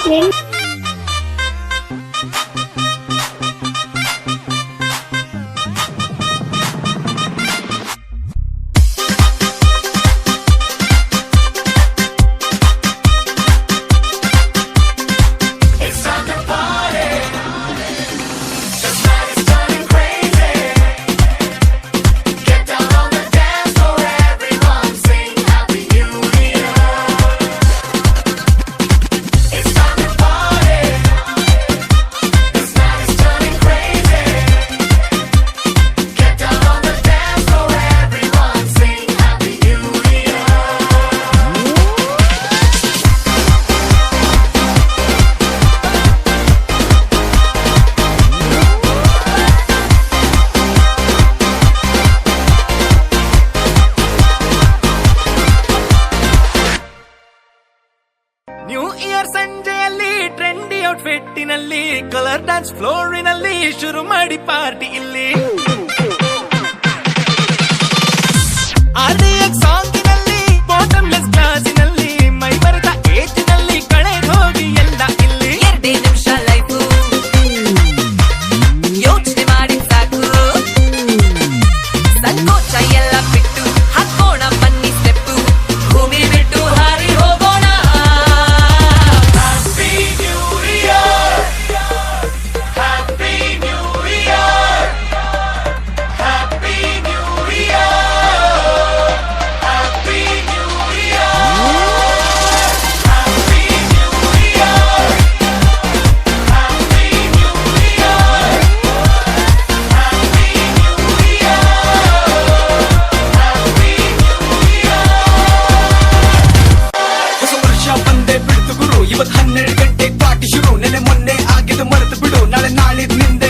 trend new year ಸಂಜೆಯಲ್ಲಿ trendy ಔಟ್ಫಿಟ್ಟಿನಲ್ಲಿ colour dance ಫ್ಲೋರಿನಲ್ಲಿ ಶುರು ಮಾಡಿ ಪಾರ್ಟಿ ಇಲ್ಲಿ RDX ಸಾಂಗಿನಲ್ಲಿ ಬಾಟಮ್ಲೆಸ್ ಗ್ಲಾಸಿನಲ್ಲಿ ಮೈ ಬರೆದ ಏಜಿನಲ್ಲಿ ಕಳೆದು ಹೋಗಿ ಎಲ್ಲ ಇಲ್ಲಿ 2 ನಿಮಿಷ ಲೈಫು ಯೋಚನೆ ಮಾಡಿ ಸಾಕು ಸಂಕೋಚ ಎಲ್ಲ ಬಿಟ್ಟು ಹಾಕೋಣ ಬನ್ನಿ ಸ್ಟೆಪ್ಪು ಭೂಮಿ ಬಿಟ್ಟು ಹಾರಿ ಹೋಗೋಣ ಇವತ್ತು 12 ಗಂಟೆ ಪಾರ್ಟಿ ಶುರು ನೆನೆ ಮೊನ್ನೆ ಆಗಿದ್ದು ಮರೆತು ಬಿಡು ನಾಳೆ ನಾಳಿದ್ ನಿಂದೆ